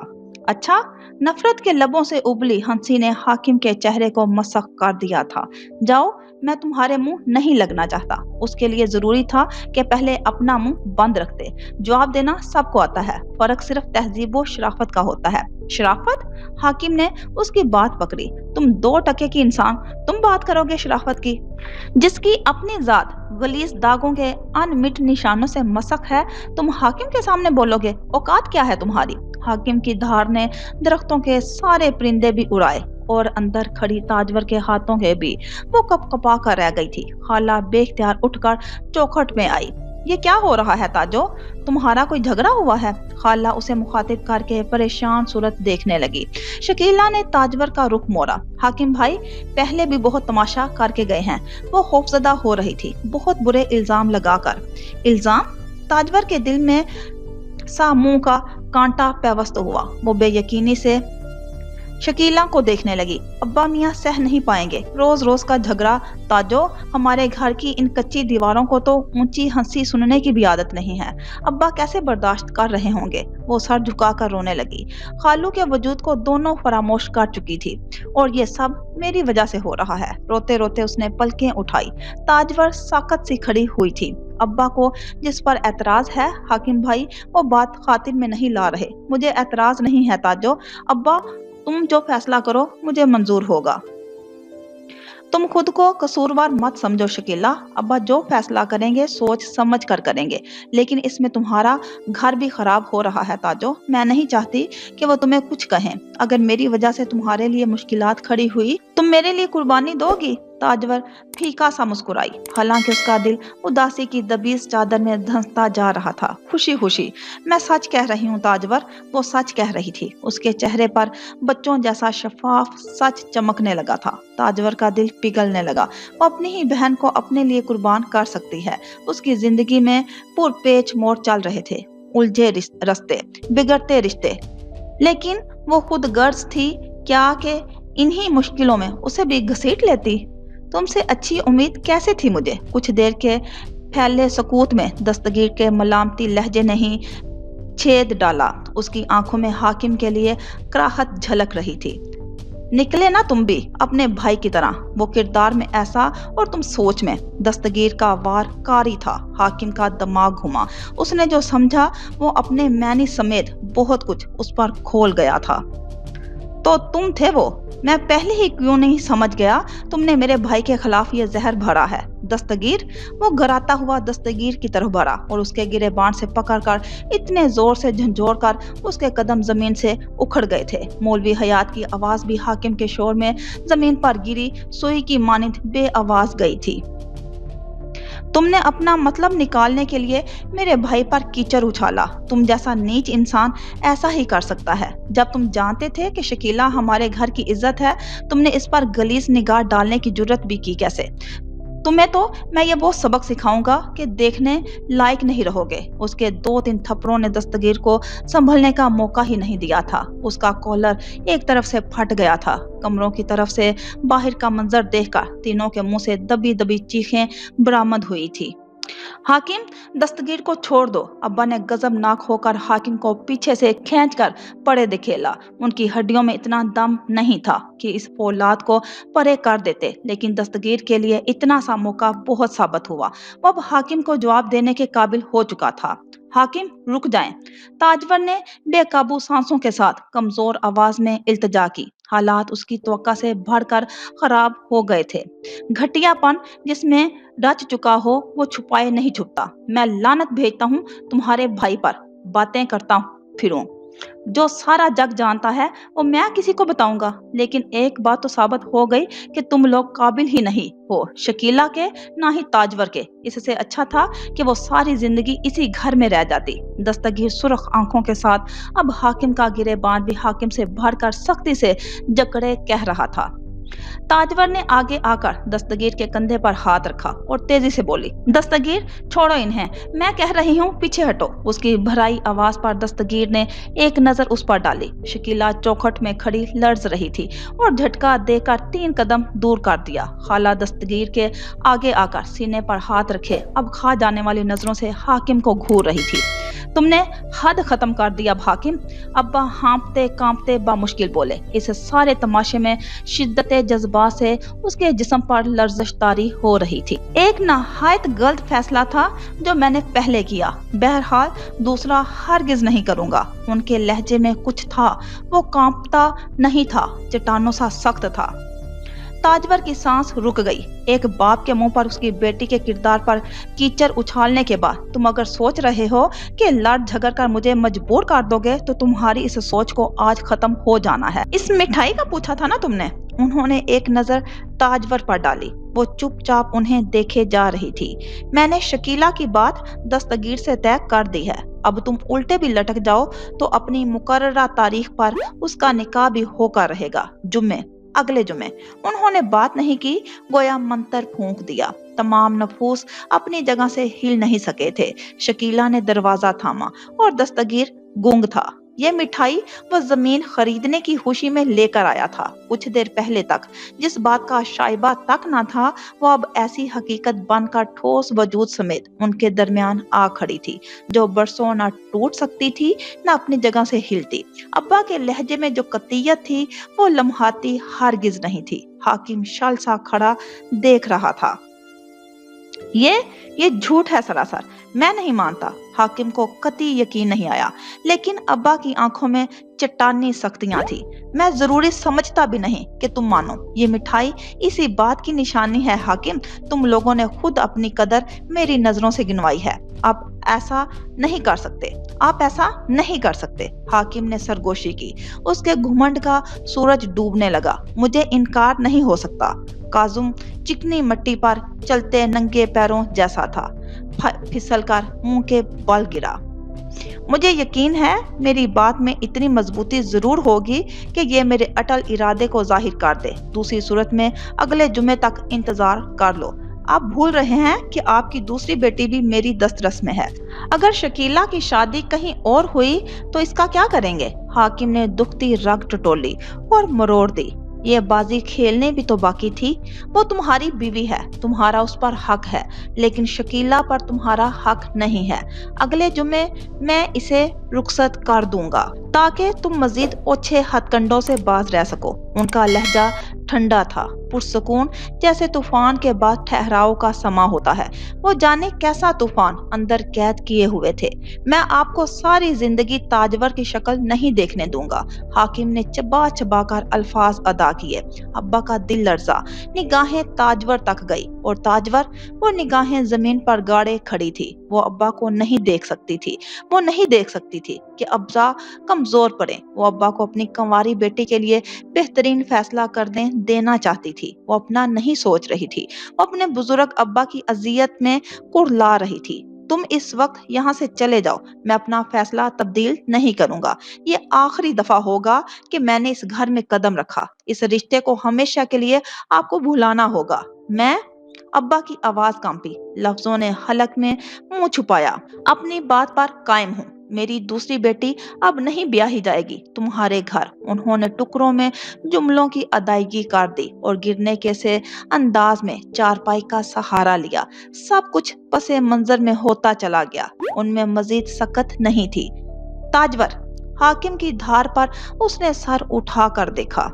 अच्छा? नफरत के लबों से उबली हंसी ने हाकिम के चेहरे को मसख कर दिया था। जाओ, मैं तुम्हारे मुंह नहीं लगना चाहता। उसके लिए जरूरी था कि पहले अपना मुंह बंद रखते। जवाब देना सबको आता है, फर्क सिर्फ तहजीब व शराफत का होता है। शराफत? हाकिम ने उसकी बात पकड़ी। तुम 2 टके की इंसान, तुम बात करोगे शराफत की? जिसकी अपनी जात गलीज दागों के अनमिट निशानों से मसक है, तुम हाकिम के सामने बोलोगे? औकात क्या है तुम्हारी? हाकिम की धार ने दरख्तों के सारे परिंदे भी उड़ाए और अंदर खड़ी ताजवर के हाथों के भी। वो कपकपा कर रह गई थी। खाला बेख्तियार उठकर चौखट में आई। ये क्या हो रहा है ताजो? तुम्हारा कोई झगड़ा हुआ है? खाला उसे मुखातिब करके परेशान सूरत देखने लगी। शकीला ने ताजवर का रुख मोड़ा। हाकिम भाई पहले भी बहुत तमाशा करके गए हैं। वो खौफजदा हो रही थी, बहुत बुरे इल्जाम लगाकर। इल्जाम? ताजवर के दिल में सा मुंह का कांटा पेवस्त हुआ। वो बेयकीनी से शकीला को देखने लगी। अब्बा मियाँ सह नहीं पाएंगे रोज रोज का झगड़ा। ताजो, हमारे घर की इन कच्ची दीवारों को तो ऊंची हंसी सुनने की भी आदत नहीं है। अब्बा कैसे बर्दाश्त कर रहे होंगे? वो सर झुकाकर रोने लगी। खालू के वजूद को दोनों फरामोश कर चुकी थी। और ये सब मेरी वजह से हो रहा है। रोते रोते उसने पलकें उठाई। ताजवर साकत सी खड़ी हुई थी। अब्बा को जिस पर एतराज है हाकिम भाई, वो बात खातिर में नहीं ला रहे। मुझे एतराज नहीं है ताजो। अब्बा, तुम जो फैसला करो मुझे मंजूर होगा। तुम खुद को कसूरवार मत समझो शकीला। अब्बा जो फैसला करेंगे सोच समझ कर करेंगे, लेकिन इसमें तुम्हारा घर भी खराब हो रहा है ताजो। मैं नहीं चाहती कि वो तुम्हें कुछ कहें। अगर मेरी वजह से तुम्हारे लिए मुश्किलात खड़ी हुई, तुम मेरे लिए कुर्बानी दोगी? ताजवर फीका सा मुस्कुराई, हालांकि उसका दिल उदासी की दबीज चादर में धंसता जा रहा था। खुशी खुशी, मैं सच कह रही हूँ ताजवर। वो सच कह रही थी। उसके चेहरे पर बच्चों जैसा शफाफ सच चमकने लगा था। ताजवर का दिल पिघलने लगा। वो अपनी ही बहन को अपने लिए कुर्बान कर सकती है। उसकी जिंदगी में पुरपेच मोड़ चल रहे थे, उलझे रास्ते, बिगड़ते रिश्ते, लेकिन वो खुद गर्ज थी क्या कि इन्हीं मुश्किलों में उसे भी घसीट लेती। तुमसे अच्छी उम्मीद कैसे थी मुझे? कुछ देर के फैले सकूत में दस्तगीर के मलामती लहजे ने ही छेद डाला। उसकी आंखों में हाकिम के लिए कराहत झलक रही थी। निकले ना तुम भी अपने भाई की तरह, वो किरदार में ऐसा और तुम सोच में। दस्तगीर का वार कारी था। हाकिम का दिमाग घुमा। उसने जो समझा वो अपने मैनी समेत बहुत कुछ उस पर खोल गया था। तो तुम थे वो? मैं पहले ही क्यों नहीं समझ गया? तुमने मेरे भाई के खिलाफ ये जहर भरा है। दस्तगीर, वो घराता हुआ दस्तगीर की तरफ बढ़ा और उसके गिरेबान से पकड़कर इतने जोर से झंझोड़ कर उसके कदम जमीन से उखड़ गए थे। मौलवी हयात की आवाज भी हाकिम के शोर में जमीन पर गिरी सुई की मानिंद बेआवाज गई थी। तुमने अपना मतलब निकालने के लिए मेरे भाई पर कीचड़ उछाला। तुम जैसा नीच इंसान ऐसा ही कर सकता है। जब तुम जानते थे कि शकीला हमारे घर की इज्जत है, तुमने इस पर गलीज निगाह डालने की जुर्रत भी की कैसे? तुम्हें तो मैं ये वो सबक सिखाऊंगा कि देखने लायक नहीं रहोगे। उसके 2-3 थप्पड़ों ने दस्तगीर को संभलने का मौका ही नहीं दिया था। उसका कॉलर एक तरफ से फट गया था। कमरों की तरफ से बाहर का मंजर देखकर तीनों के मुंह से दबी दबी चीखें बरामद हुई थी। हाकिम, दस्तगीर को छोड़ दो। अब्बा ने गजबनाक होकर हाकिम को पीछे से खींचकर परे धकेला। उनकी हड्डियों में इतना दम नहीं था कि इस फौलाद को परे कर देते, लेकिन दस्तगीर के लिए इतना सा मौका बहुत साबित हुआ। वो अब हाकिम को जवाब देने के काबिल हो चुका था। हाकिम, रुक जाएं। ताजवर ने बेकाबू सांसों के साथ कमजोर आवाज में इल्तजा की। हालात उसकी तवक्का से बढ़कर खराब हो गए थे। घटियापन जिसमें रच चुका हो वो छुपाए नहीं छुपता। मैं लानत भेजता हूँ तुम्हारे भाई पर। बातें करता फिरूं जो सारा जग जानता है वो मैं किसी को बताऊंगा। लेकिन एक बात तो साबित हो गई कि तुम लोग काबिल ही नहीं हो शकीला के, ना ही ताजवर के। इससे अच्छा था कि वो सारी जिंदगी इसी घर में रह जाती। दस्तगीर सुर्ख आंखों के साथ अब हाकिम का गिरेबान भी हाकिम से बढ़कर सख्ती से जकड़े कह रहा था। ताजवर ने आगे आकर दस्तगीर के कंधे पर हाथ रखा और तेजी से बोली, दस्तगीर, छोड़ो इन्हें, मैं कह रही हूँ, पीछे हटो। उसकी भराई आवाज पर दस्तगीर ने एक नजर उस पर डाली। शकीला चौखट में खड़ी लर्ज रही थी और झटका देकर 3 कदम दूर कर दिया। खाला दस्तगीर के आगे आकर सीने पर हाथ रखे अब खा जाने वाली नजरों से हाकिम को घूर रही थी। तुमने हद खत्म कर दिया हाकिम। अब्बा हाँफते कांपते बामुश्किल बोले। इस सारे तमाशे में शिद्दत जज्बा से उसके जिस्म पर लर्जिश तारी हो रही थी। एक नहायत गलत फैसला था जो मैंने पहले किया, बहरहाल दूसरा हरगिज नहीं करूंगा। उनके लहजे में कुछ था, वो कांपता नहीं था, चट्टानों सा सख्त था। ताजवर की सांस रुक गई। एक बाप के मुंह पर उसकी बेटी के किरदार पर कीचड़ उछालने के बाद तुम अगर सोच रहे हो कि लड़ झगड़ कर मुझे मजबूर कर दोगे तो तुम्हारी इस सोच को आज खत्म हो जाना है। इस मिठाई का पूछा था ना तुमने? उन्होंने एक नजर ताजवर पर डाली। वो चुपचाप उन्हें देखे जा रही थी। मैंने शकीला की बात दस्तगीर से तय कर दी है। अब तुम उल्टे भी लटक जाओ तो अपनी मुकर्ररा तारीख पर उसका निकाह भी होकर रहेगा, जुम्मे, अगले जुमे। उन्होंने बात नहीं की, गोया मंत्र फूंक दिया। तमाम नफूस अपनी जगह से हिल नहीं सके थे। शकीला ने दरवाजा थामा और दस्तगीर गूंग था। ये मिठाई वो जमीन खरीदने की खुशी में लेकर आया था। कुछ देर पहले तक जिस बात का शाइबा तक ना था वो अब ऐसी हकीकत बनकर ठोस वजूद समेत उनके दरमियान आ खड़ी थी जो बरसों ना टूट सकती थी ना अपनी जगह से हिलती। अब्बा के लहजे में जो कतियत थी वो लम्हाती हरगिज नहीं थी। हाकिम शल सा खड़ा देख रहा था। ये झूठ है सरासर। मैं नहीं मानता। हाकिम को कतई यकीन नहीं आया, लेकिन अब्बा की आंखों में चट्टानी सख्तियां थी। मैं जरूरी समझता भी नहीं कि तुम मानो। ये मिठाई इसी बात की निशानी है हाकिम, तुम लोगों ने खुद अपनी कदर मेरी नजरों से गिनवाई है। आप ऐसा नहीं कर सकते, आप ऐसा नहीं कर सकते। हाकिम ने सरगोशी की। उसके घुमंड का सूरज डूबने लगा। मुझे इनकार नहीं हो सकता। काजुम चिकनी मिट्टी पर चलते नंगे पैरों जैसा था, फिसलकर मुंह के बल गिरा। मुझे यकीन है मेरी बात में इतनी मजबूती जरूर होगी कि ये मेरे अटल इरादे को जाहिर कर दे। दूसरी सूरत में अगले जुमे तक इंतजार कर लो। आप भूल रहे हैं कि आपकी दूसरी बेटी भी मेरी दस्तरस में है। अगर शकीला की शादी कहीं और हुई तो इसका क्या करेंगे? हाकिम ने दुखती रग टटोली और मरोड़ दी। ये बाजी खेलने भी तो बाकी थी। वो तुम्हारी बीवी है, तुम्हारा उस पर हक है, लेकिन शकीला पर तुम्हारा हक नहीं है। अगले जुमे मैं इसे रुखसत कर दूंगा ताकि तुम मजीद ओछे हथकंडों से बाज रह सको। उनका लहजा ठंडा था, पुरसकून, जैसे तूफान के बाद ठहराव का समा होता है। वो जाने कैसा तूफान अंदर कैद किए हुए थे। मैं आपको सारी जिंदगी ताजवर की शक्ल नहीं देखने दूंगा। हाकिम ने चबा चबा कर अल्फाज अदा किए। अब्बा का दिल लर्जा। निगाहें ताजवर तक गई और ताजवर, वो निगाहें जमीन पर गाड़े खड़ी थी। वो अब्बा को नहीं देख सकती थी। वो नहीं देख सकती थी कि अब्बा कमजोर पड़े। वो अब्बा को अपनी कंवारी बेटी के लिए बेहतरीन फैसला करने देना चाहती थी। वो अपना नहीं सोच रही थी। वो अपने बुजुर्ग अब्बा की अजियत में कुरला रही थी। तुम इस वक्त यहाँ से चले जाओ। मैं अपना फैसला तब्दील नहीं करूंगा। ये आखिरी दफा होगा कि मैंने इस घर में कदम रखा। इस रिश्ते को हमेशा के लिए आपको भुलाना होगा। मैं अब्बा की आवाज कांपी। लफ्जों ने हलक में मुंह छुपाया। अपनी बात पर कायम हूँ। میری دوسری بیٹی اب نہیں بیاہی جائے گی تمہارے گھر۔ انہوں نے ٹکڑوں میں جملوں کی ادائیگی کر دی اور گرنے کے سے انداز میں چارپائی کا سہارا لیا۔ سب کچھ پس منظر میں ہوتا چلا گیا، ان میں مزید سکت نہیں تھی۔ تاجور، حاکم کی دھار پر اس نے سر اٹھا کر دیکھا۔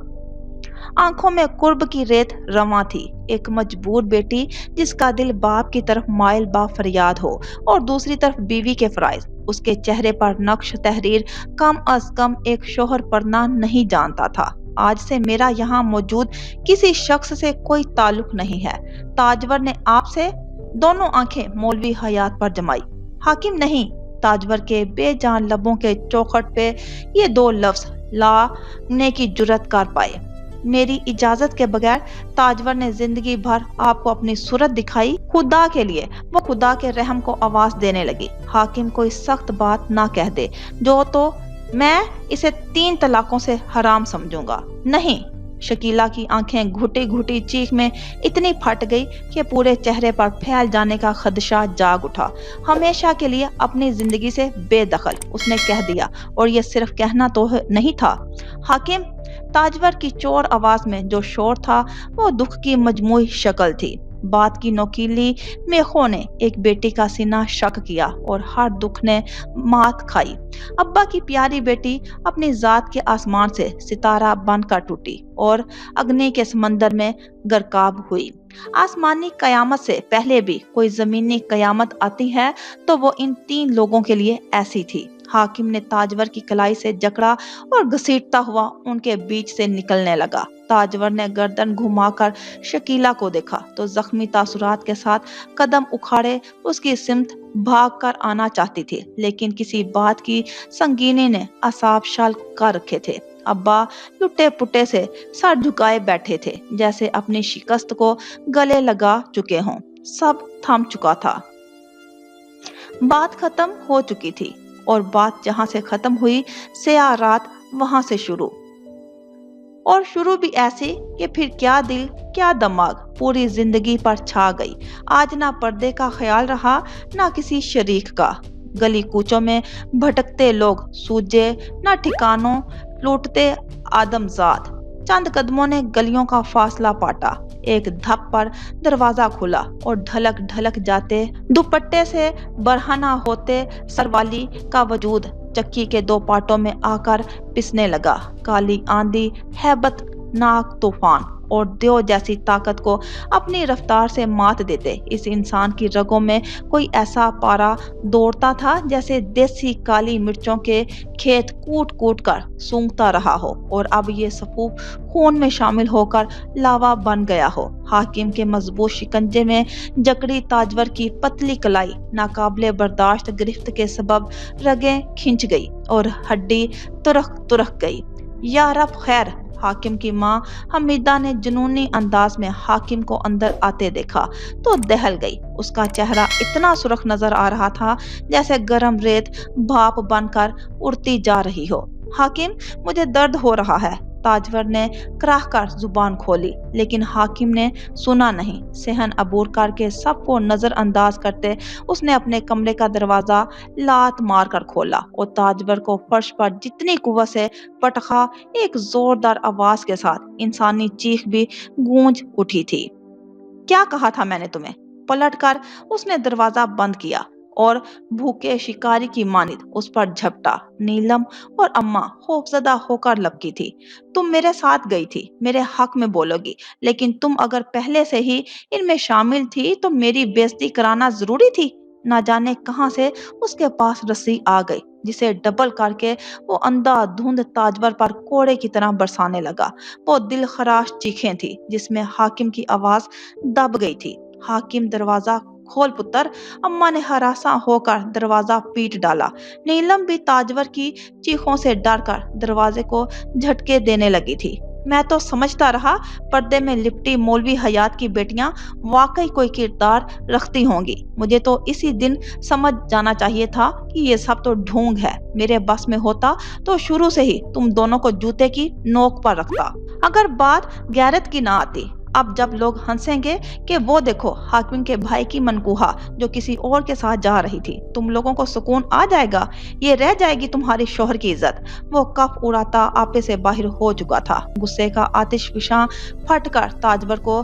آنکھوں میں قرب کی ریت رواں تھی۔ ایک مجبور بیٹی جس کا دل باپ کی طرف مائل با فریاد ہو اور دوسری طرف بیوی کے فرائض۔ اس کے چہرے پر نقش تحریر کم از کم ایک شوہر پرنا نہیں جانتا تھا۔ آج سے میرا یہاں موجود کسی شخص سے کوئی تعلق نہیں ہے۔ تاجور نے آپ سے دونوں آنکھیں مولوی حیات پر جمائی۔ حاکم نہیں۔ تاجور کے بے جان لبوں کے چوکھٹ پہ یہ دو لفظ لانے کی جرات کر پائے۔ میری اجازت کے بغیر۔ تاجور نے زندگی بھر آپ کو اپنی صورت دکھائی، خدا کے لیے۔ وہ خدا کے رحم کو آواز دینے لگی۔ حاکم کوئی سخت بات نہ کہہ دے جو تو میں اسے 3 طلاقوں سے حرام سمجھوں گا۔ نہیں۔ شکیلا کی آنکھیں گھٹی گھٹی چیخ میں اتنی پھٹ گئی کہ پورے چہرے پر پھیل جانے کا خدشہ جاگ اٹھا۔ ہمیشہ کے لیے اپنی زندگی سے بے دخل، اس نے کہہ دیا، اور یہ صرف کہنا تو نہیں تھا۔ حاکم، تاجور کی چور آواز میں جو شور تھا وہ دکھ کی مجموعی شکل تھی۔ بات کی نوکیلی میخوں نے ایک بیٹی کا سینہ شق کیا اور ہر دکھ نے مات کھائی۔ ابا کی پیاری بیٹی اپنی ذات کے آسمان سے ستارہ بن کر ٹوٹی اور اگنی کے سمندر میں غرقاب ہوئی۔ آسمانی قیامت سے پہلے بھی کوئی زمینی قیامت آتی ہے تو وہ ان 3 لوگوں کے لیے ایسی تھی۔ حاکم نے تاجور کی کلائی سے جکڑا اور گھسیٹتا ہوا ان کے بیچ سے نکلنے لگا۔ تاجور نے گردن گھما کر شکیلا کو دیکھا تو زخمی تاثرات کے ساتھ قدم اکھاڑے اس کی سمت بھاگ کر آنا چاہتی تھی، لیکن کسی بات کی سنگینی نے اعصاب شال کر رکھے تھے۔ ابا لٹے پٹے سے سر جھکائے بیٹھے تھے، جیسے اپنی شکست کو گلے لگا چکے ہوں۔ سب تھم چکا تھا، بات ختم ہو چکی تھی، اور بات جہاں سے ختم ہوئی سیاہ رات وہاں سے شروع، اور شروع بھی ایسی کہ پھر کیا دل کیا دماغ پوری زندگی پر چھا گئی۔ آج نہ پردے کا خیال رہا نہ کسی شریک کا۔ گلی کوچوں میں بھٹکتے لوگ سوجے نہ ٹھکانوں لوٹتے آدمزاد۔ چند قدموں نے گلیوں کا فاصلہ پاٹا، ایک دھپ پر دروازہ کھلا اور ڈھلک ڈھلک جاتے دوپٹے سے برہنہ ہوتے سروالی کا وجود چکی کے 2 پارٹوں میں آ کر پسنے لگا۔ کالی آندھی، ہیبت ناک طوفان اور دیو جیسی طاقت کو اپنی رفتار سے مات دیتے اس انسان کی رگوں میں کوئی ایسا پارا دوڑتا تھا جیسے دیسی کالی مرچوں کے کھیت کوٹ کوٹ کر سونگتا رہا ہو اور اب یہ صفوف خون میں شامل ہو کر لاوا بن گیا ہو۔ حاکم کے مضبوط شکنجے میں جکڑی تاجور کی پتلی کلائی ناقابل برداشت گرفت کے سبب رگیں کھنچ گئی اور ہڈی ترخ ترخ گئی۔ یا رب خیر! حاکم کی ماں حمیدہ نے جنونی انداز میں حاکم کو اندر آتے دیکھا تو دہل گئی۔ اس کا چہرہ اتنا سرخ نظر آ رہا تھا جیسے گرم ریت بھاپ بن کر اڑتی جا رہی ہو۔ حاکم، مجھے درد ہو رہا ہے۔ تاجور نے کراہ کر زبان کھولی، لیکن حاکم نے سنا نہیں۔ صحن عبور کر کے سب کو نظر انداز کرتے اس نے اپنے کمرے کا دروازہ لات مار کر کھولا اور تاجور کو فرش پر جتنی قوت سے پٹخا، ایک زوردار آواز کے ساتھ انسانی چیخ بھی گونج اٹھی تھی۔ کیا کہا تھا میں نے تمہیں؟ پلٹ کر اس نے دروازہ بند کیا اور بھوکے شکاری کی مانند اس پر جھپٹا۔ نیلم اور اماں خوفزدہ ہو کر لپکی تھی۔ تم میرے ساتھ گئی تھی، میرے حق میں بولو گی، لیکن تم اگر پہلے سے ہی ان میں شامل تھی تو میری بےعزتی کرانا ضروری تھی۔ نہ جانے کہاں سے اس کے پاس رسی آ گئی جسے ڈبل کر کے وہ اندھا دھند تاجور پر کوڑے کی طرح برسانے لگا۔ وہ دل خراش چیخیں تھی جس میں حاکم کی آواز دب گئی تھی۔ حاکم، دروازہ کھول پتر! اماں نے ہراساں ہو کر دروازہ پیٹ ڈالا۔ نیلم بھی تاجور کی چیخوں سے ڈر کر دروازے کو جھٹکے دینے لگی تھی۔ میں تو سمجھتا رہا پردے میں لپٹی مولوی حیات کی بیٹیاں واقعی کوئی کردار رکھتی ہوں گی۔ مجھے تو اسی دن سمجھ جانا چاہیے تھا کہ یہ سب تو ڈھونگ ہے۔ میرے بس میں ہوتا تو شروع سے ہی تم دونوں کو جوتے کی نوک پر رکھتا۔ اگر بات غیرت کی نہ آتی، اب جب لوگ ہنسیں گے کہ وہ دیکھو حاکم کے بھائی کی منکوہا جو کسی اور کے ساتھ جا رہی تھی، تم لوگوں کو سکون آ جائے گا، یہ رہ جائے گی تمہاری شوہر کی عزت۔ وہ کف اڑاتا آپے سے باہر ہو چکا تھا، غصے کا آتش فشاں پھٹ کر تاجور کو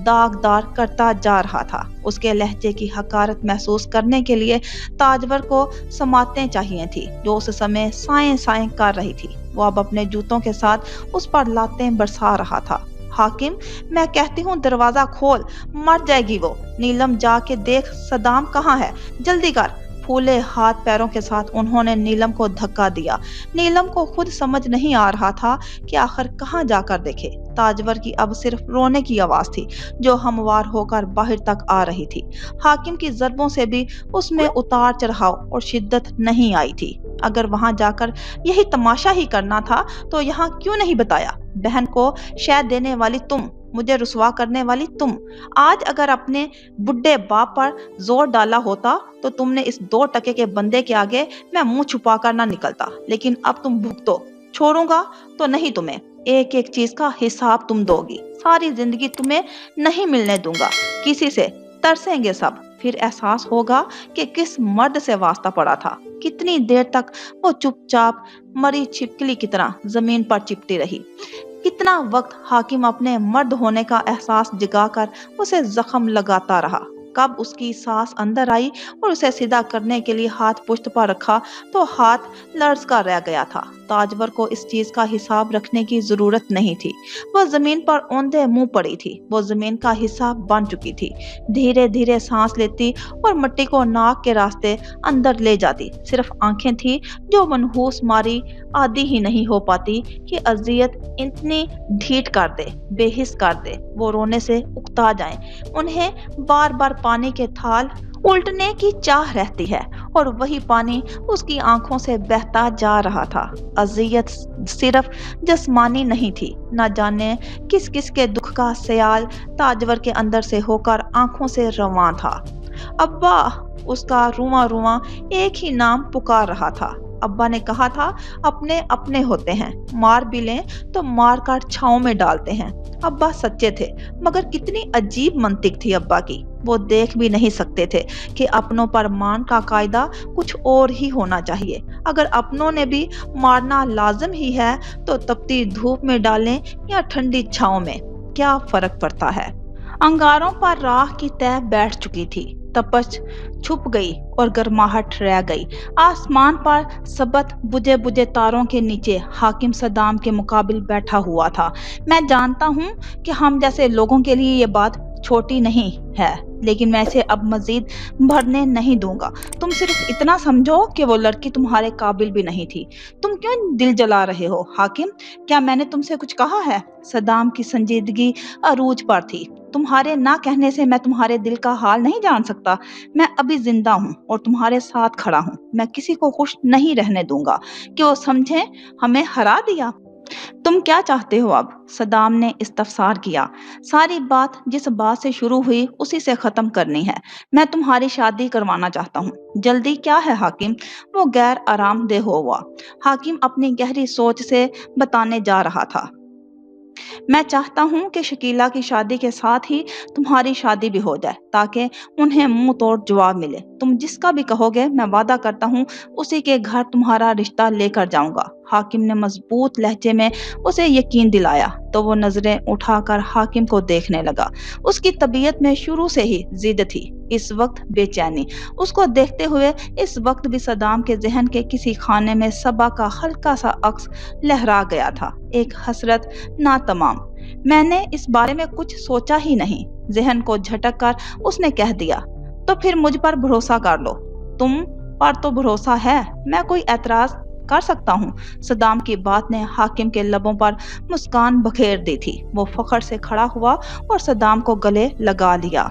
داغدار کرتا جا رہا تھا۔ اس کے لہجے کی حقارت محسوس کرنے کے لیے تاجور کو سماعتیں چاہیے تھی جو اس سمے سائیں سائیں کر رہی تھی۔ وہ اب اپنے جوتوں کے ساتھ اس پر لاتیں برسا رہا تھا۔ حاکم، میں کہتی ہوں دروازہ کھول، مر جائے گی وہ۔ نیلم جا کے دیکھ صدام کہاں ہے، جلدی کر۔ پھولے ہاتھ پیروں کے ساتھ انہوں نے نیلم کو دھکا دیا۔ نیلم کو خود سمجھ نہیں آ رہا تھا کہ آخر کہاں جا کر دیکھے۔ تاجور کی اب صرف رونے کی آواز تھی جو ہموار ہو کر باہر تک آ رہی تھی۔ حاکم کی ضربوں سے بھی اس میں اتار چڑھاؤ اور شدت نہیں آئی تھی۔ اگر وہاں جا کر یہی تماشا ہی کرنا تھا تو یہاں کیوں نہیں بتایا؟ بہن کو شے دینے والی تم، مجھے رسوا کرنے والی تم۔ آج اگر اپنے بڈھے باپ پر زور ڈالا ہوتا تو تم نے اس 2 ٹکے کے بندے کے آگے میں منہ چھپا کر نہ نکلتا، لیکن اب تم بھگتو۔ چھوڑوں گا تو نہیں تمہیں، ایک ایک چیز کا حساب تم دو گی، ساری زندگی تمہیں نہیں ملنے دوں گا کسی سے، ترسیں گے سب۔ پھر احساس ہوگا کہ کس مرد سے واسطہ پڑا تھا۔ کتنی دیر تک وہ چپ چاپ مری چھپکلی کی طرح زمین پر چپٹی رہی، کتنا وقت حاکم اپنے مرد ہونے کا احساس جگا کر اسے زخم لگاتا رہا۔ کب اس کی سانس اندر آئی اور اسے سیدھا کرنے کے لیے ہاتھ پشت پر رکھا تو ہاتھ لرز کا رہ گیا تھا۔ تاجور کو اس چیز کا حساب رکھنے کی ضرورت نہیں تھی، وہ زمین پر اوندھے منہ پڑی تھی، وہ زمین کا حصہ بن چکی تھی۔ دھیرے دھیرے سانس لیتی اور مٹی کو ناک کے راستے اندر لے جاتی، صرف آنکھیں تھی جو منحوس ماری عادی ہی نہیں ہو پاتی کہ اذیت اتنی ڈھیٹ کر دے، بے حس کر دے، وہ رونے سے اکتا جائیں۔ انہیں بار بار پانی کے تھال الٹنے کی چاہ رہتی ہے اور وہی پانی اس کی آنکھوں سے بہتا جا رہا تھا۔ اذیت صرف جسمانی نہیں تھی، نہ جانے کس کس کے دکھ کا سیال تاجور کے اندر سے ہو کر آنکھوں سے رواں تھا۔ ابا! اس کا رواں رواں ایک ہی نام پکار رہا تھا۔ ابا نے کہا تھا اپنے اپنے ہوتے ہیں، مار بھی لیں تو مار کر چھاؤں میں ڈالتے ہیں۔ ابا سچے تھے، مگر کتنی عجیب منطق تھی ابا کی۔ وہ دیکھ بھی نہیں سکتے تھے کہ اپنوں پر مان کا قاعدہ کچھ اور ہی ہونا چاہیے۔ اگر اپنوں نے بھی مارنا لازم ہی ہے تو تپتی دھوپ میں ڈالیں یا ٹھنڈی چھاؤں میں، کیا فرق پڑتا ہے؟ انگاروں پر راہ کی تہ بیٹھ چکی تھی، تپش چھپ گئی اور گرماہٹ رہ گئی۔ آسمان پر سبت بجھے بجھے تاروں کے نیچے حاکم صدام کے مقابل بیٹھا ہوا تھا۔ میں جانتا ہوں کہ ہم جیسے لوگوں کے لیے یہ بات چھوٹی نہیں ہے، لیکن میں اسے اب مزید بڑھنے نہیں دوں گا۔ تم صرف اتنا سمجھو کہ وہ لڑکی تمہارے قابل بھی نہیں تھی۔ تم کیوں دل جلا رہے ہو حاکم؟ کیا میں نے تم سے کچھ کہا ہے؟ صدام کی سنجیدگی عروج پر تھی۔ تمہارے نہ کہنے سے میں تمہارے دل کا حال نہیں جان سکتا۔ میں ابھی زندہ ہوں اور تمہارے ساتھ کھڑا ہوں۔ میں کسی کو خوش نہیں رہنے دوں گا کہ وہ سمجھیں ہمیں ہرا دیا۔ تم کیا چاہتے ہو اب؟ صدام نے استفسار کیا۔ ساری بات جس بات سے شروع ہوئی اسی سے ختم کرنی ہے۔ میں تمہاری شادی کروانا چاہتا ہوں۔ جلدی کیا ہے حاکم؟ وہ غیر آرام دہ ہوا۔ حاکم اپنی گہری سوچ سے بتانے جا رہا تھا۔ میں چاہتا ہوں کہ شکیلہ کی شادی کے ساتھ ہی تمہاری شادی بھی ہو جائے تاکہ انہیں منہ توڑ جواب ملے۔ تم جس کا بھی کہو گے میں وعدہ کرتا ہوں اسی کے گھر تمہارا رشتہ لے کر جاؤں گا۔ حاکم نے مضبوط لہجے میں اسے یقین دلایا تو وہ نظریں اٹھا کر حاکم کو دیکھنے لگا۔ اس کی طبیعت میں شروع سے ہی ضد تھی، اس وقت بے چینی۔ اس کو دیکھتے ہوئے اس وقت بھی صدام کے ذہن کے کسی خانے میں صبا کا ہلکا سا عکس لہرا گیا تھا، ایک حسرت ناتمام۔ میں نے اس بارے میں کچھ سوچا ہی نہیں، ذہن کو جھٹک کر اس نے کہہ دیا۔ تو پھر مجھ پر بھروسہ کر لو۔ تم پر تو بھروسہ ہے، میں کوئی اعتراض کر سکتا ہوں؟ صدام کی بات نے حاکم کے لبوں پر مسکان بکھیر دی تھی۔ وہ فخر سے کھڑا ہوا اور صدام کو گلے لگا لیا۔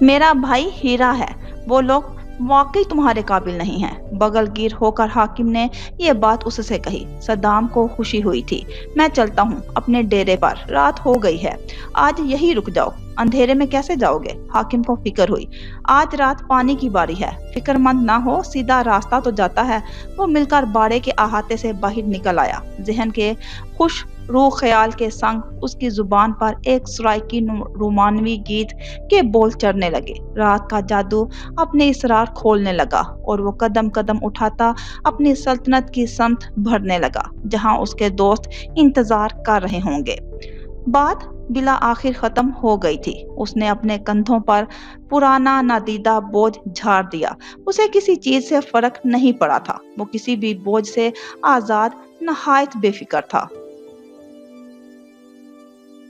میرا بھائی ہیرا ہے، وہ لوگ واقعی تمہارے قابل نہیں ہیں۔ بغل گیر ہو کر حاکم نے یہ بات اس سے کہی۔ صدام کو خوشی ہوئی تھی۔ میں چلتا ہوں اپنے ڈیرے پر، رات ہو گئی ہے، آج یہی رک جاؤ۔ اندھیرے میں کیسے جاؤ گے؟ حاکم کو فکر ہوئی۔ آج رات پانی کی باری ہے، فکر مند نہ ہو، سیدھا راستہ تو جاتا ہے۔ وہ مل کر باڑے کے احاطے سے باہر نکل آیا۔ ذہن کے خوش روح خیال کے سنگ اس کی زبان پر ایک سرائکی رومانوی گیت کے بول چڑھنے لگے۔ رات کا جادو اپنے اسرار کھولنے لگا اور وہ قدم قدم اٹھاتا اپنی سلطنت کی سمت بڑھنے لگا، جہاں اس کے دوست انتظار کر رہے ہوں گے۔ بات بلا آخر ختم ہو گئی تھی۔ اس نے اپنے کندھوں پر پرانا نادیدہ بوجھ جھاڑ دیا۔ اسے کسی چیز سے فرق نہیں پڑا تھا۔ وہ کسی بھی بوجھ سے آزاد، نہایت بے فکر تھا۔